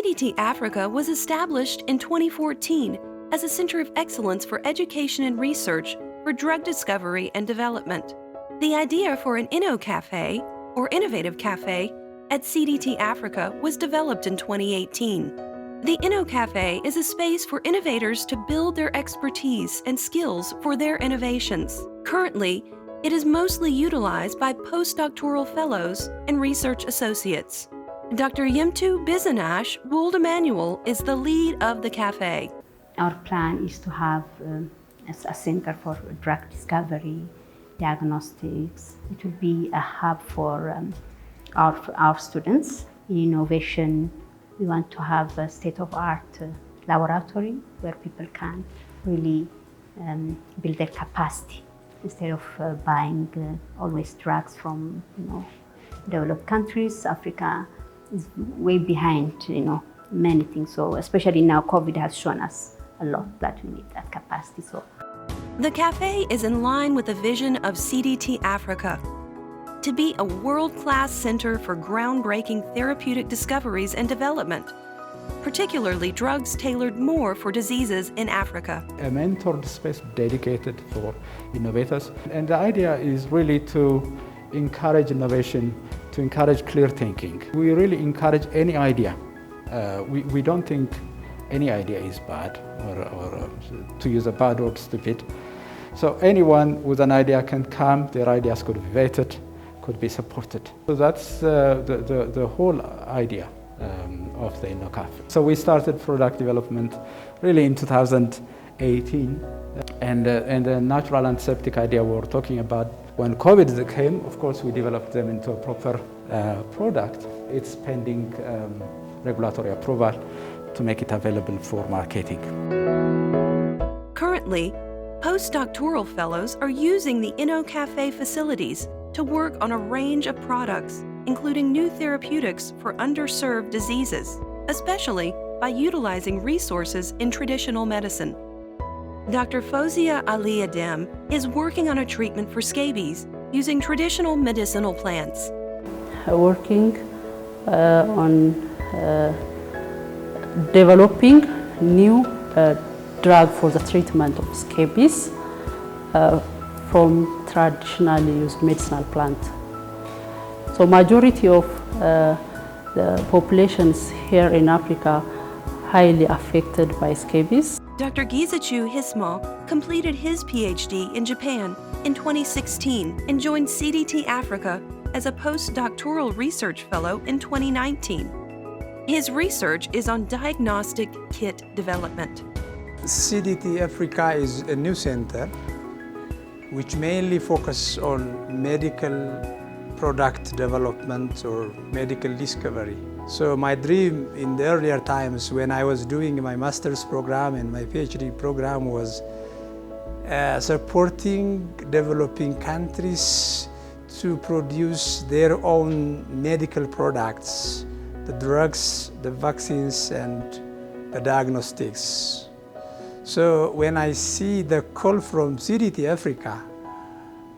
CDT-Africa was established in 2014 as a center of excellence for education and research for drug discovery and development. The idea for an Inno-Café, or Innovative Café, at CDT-Africa was developed in 2018. The Inno-Café is a space for innovators to build their expertise and skills for their innovations. Currently, it is mostly utilized by postdoctoral fellows and research associates. Dr. Yimtu Bizanash Wold Emanuel is the lead of the cafe. Our plan is to have a center for drug discovery, diagnostics. It will be a hub for our students in innovation. We want to have a state-of-art laboratory where people can really build their capacity instead of buying always drugs from developed countries. Africa is way behind many things. So especially now, COVID has shown us a lot that we need that capacity. So the cafe is in line with the vision of CDT-Africa to be a world-class center for groundbreaking therapeutic discoveries and development, particularly drugs tailored more for diseases in Africa. A mentored space dedicated for innovators. And the idea is really to encourage innovation, to encourage clear thinking. We really encourage any idea. We don't think any idea is bad or to use a bad word, stupid. So anyone with an idea can come, their ideas could be vetted, could be supported. So that's the whole idea of the Inno-Café. So we started product development really in 2018. And the natural antiseptic idea we were talking about, when COVID came, of course, we developed them into a proper product. It's pending regulatory approval to make it available for marketing. Currently, postdoctoral fellows are using the Inno-Café facilities to work on a range of products, including new therapeutics for underserved diseases, especially by utilizing resources in traditional medicine. Dr. Fozia Ali Adem is working on a treatment for scabies using traditional medicinal plants. Working on developing new drug for the treatment of scabies from traditionally used medicinal plant. So majority of the populations here in Africa highly affected by scabies. Dr. Gizachu Hisma completed his PhD in Japan in 2016 and joined CDT-Africa as a postdoctoral research fellow in 2019. His research is on diagnostic kit development. CDT-Africa is a new center which mainly focuses on medical product development or medical discovery. So my dream in the earlier times when I was doing my master's program and my PhD program was supporting developing countries to produce their own medical products, the drugs, the vaccines, and the diagnostics. So when I see the call from CDT-Africa,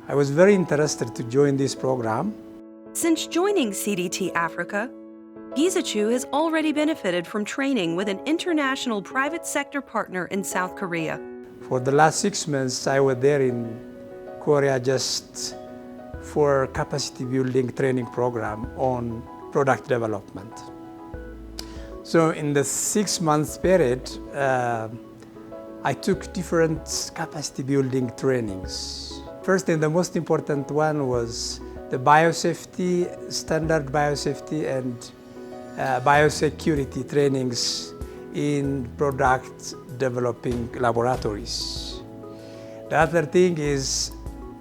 I was very interested to join this program. Since joining CDT-Africa, Gizachu has already benefited from training with an international private sector partner in South Korea. For the last 6 months, I was there in Korea just for capacity building training program on product development. So in the 6 months period, I took different capacity building trainings. First and the most important one was the biosafety, standard biosafety and biosecurity trainings in product developing laboratories. The other thing is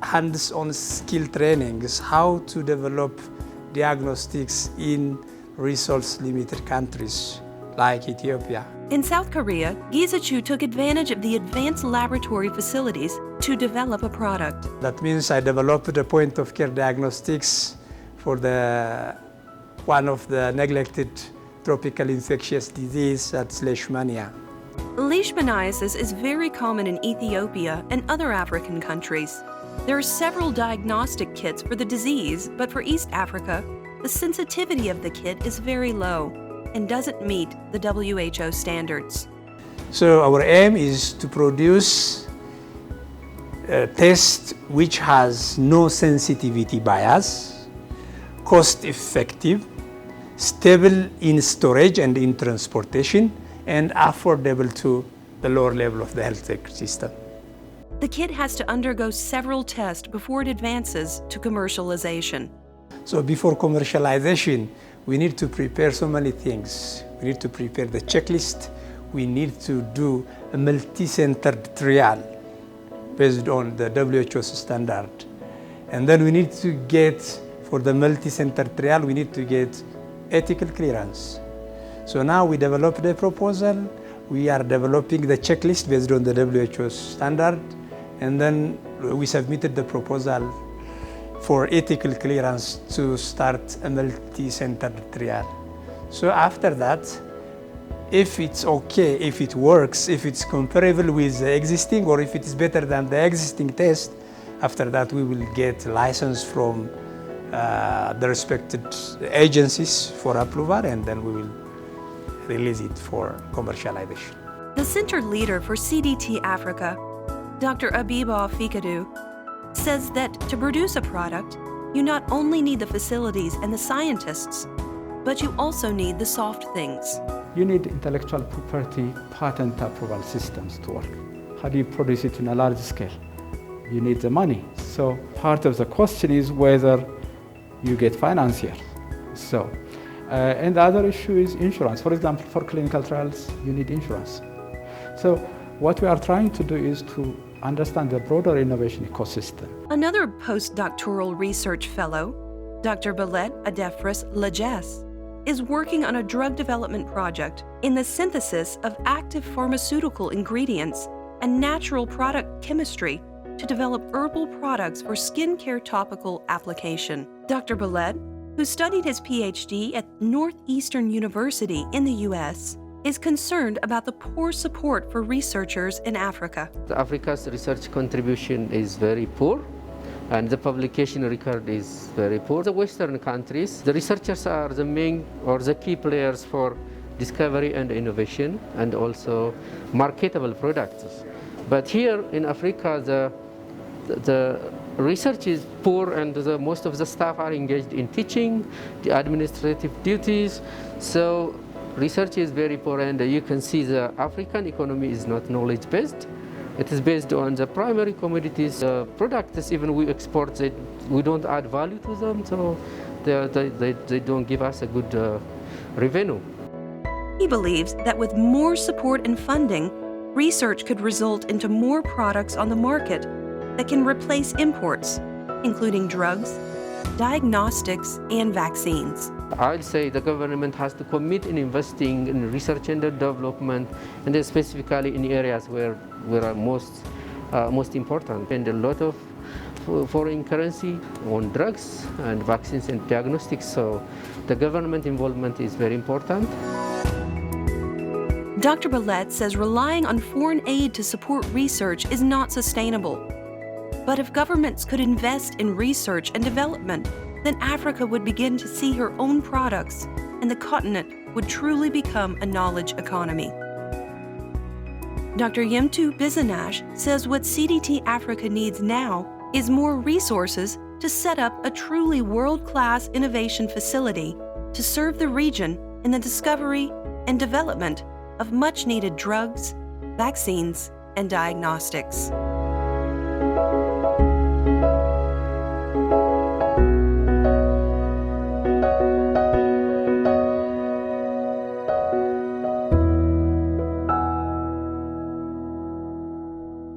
hands-on skill trainings, how to develop diagnostics in resource-limited countries like Ethiopia. In South Korea, Gizachu took advantage of the advanced laboratory facilities to develop a product. That means I developed a point-of-care diagnostics for one of the neglected tropical infectious disease, that's Leishmania. Leishmaniasis is very common in Ethiopia and other African countries. There are several diagnostic kits for the disease, but for East Africa, the sensitivity of the kit is very low. and doesn't meet the WHO standards. So our aim is to produce a test which has no sensitivity bias, cost-effective, stable in storage and in transportation, and affordable to the lower level of the healthcare system. The kit has to undergo several tests before it advances to commercialization. So before commercialization, we need to prepare so many things. We need to prepare the checklist. We need to do a multi-centered trial based on the WHO standard. And then we need to get, for the multi-centered trial, we need to get ethical clearance. So now we developed a proposal. We are developing the checklist based on the WHO standard. And then we submitted the proposal for ethical clearance to start a multi-centered trial. So after that, if it's okay, if it works, if it's comparable with the existing, or if it is better than the existing test, after that we will get license from the respected agencies for approval, and then we will release it for commercialization. The center leader for CDT-Africa, Dr. Abiba Fikadu, says that to produce a product, you not only need the facilities and the scientists, but you also need the soft things. You need intellectual property patent approval systems to work. How do you produce it on a large scale? You need the money. So part of the question is whether you get financier. And the other issue is insurance. For example, for clinical trials, you need insurance. So what we are trying to do is to understand the broader innovation ecosystem. Another postdoctoral research fellow, Dr. Balette Adefris Lajes, is working on a drug development project in the synthesis of active pharmaceutical ingredients and natural product chemistry to develop herbal products for skincare topical application. Dr. Balette, who studied his PhD at Northeastern University in the US, is concerned about the poor support for researchers in Africa. Africa's research contribution is very poor, and the publication record is very poor. The Western countries, the researchers are the main or the key players for discovery and innovation, and also marketable products. But here in Africa, the research is poor, and most of the staff are engaged in teaching, the administrative duties. So research is very poor, and you can see the African economy is not knowledge-based. It is based on the primary commodities products. Even we export, we don't add value to them, so they don't give us a good revenue. He believes that with more support and funding, research could result into more products on the market that can replace imports, including drugs, diagnostics, and vaccines. I'd say the government has to commit in investing in research and development, and then specifically in areas where are most important. And a lot of foreign currency on drugs and vaccines and diagnostics. So the government involvement is very important. Dr. Balette says relying on foreign aid to support research is not sustainable. But if governments could invest in research and development, then Africa would begin to see her own products, and the continent would truly become a knowledge economy. Dr. Yemtu Bizanash says what CDT-Africa needs now is more resources to set up a truly world-class innovation facility to serve the region in the discovery and development of much-needed drugs, vaccines, and diagnostics.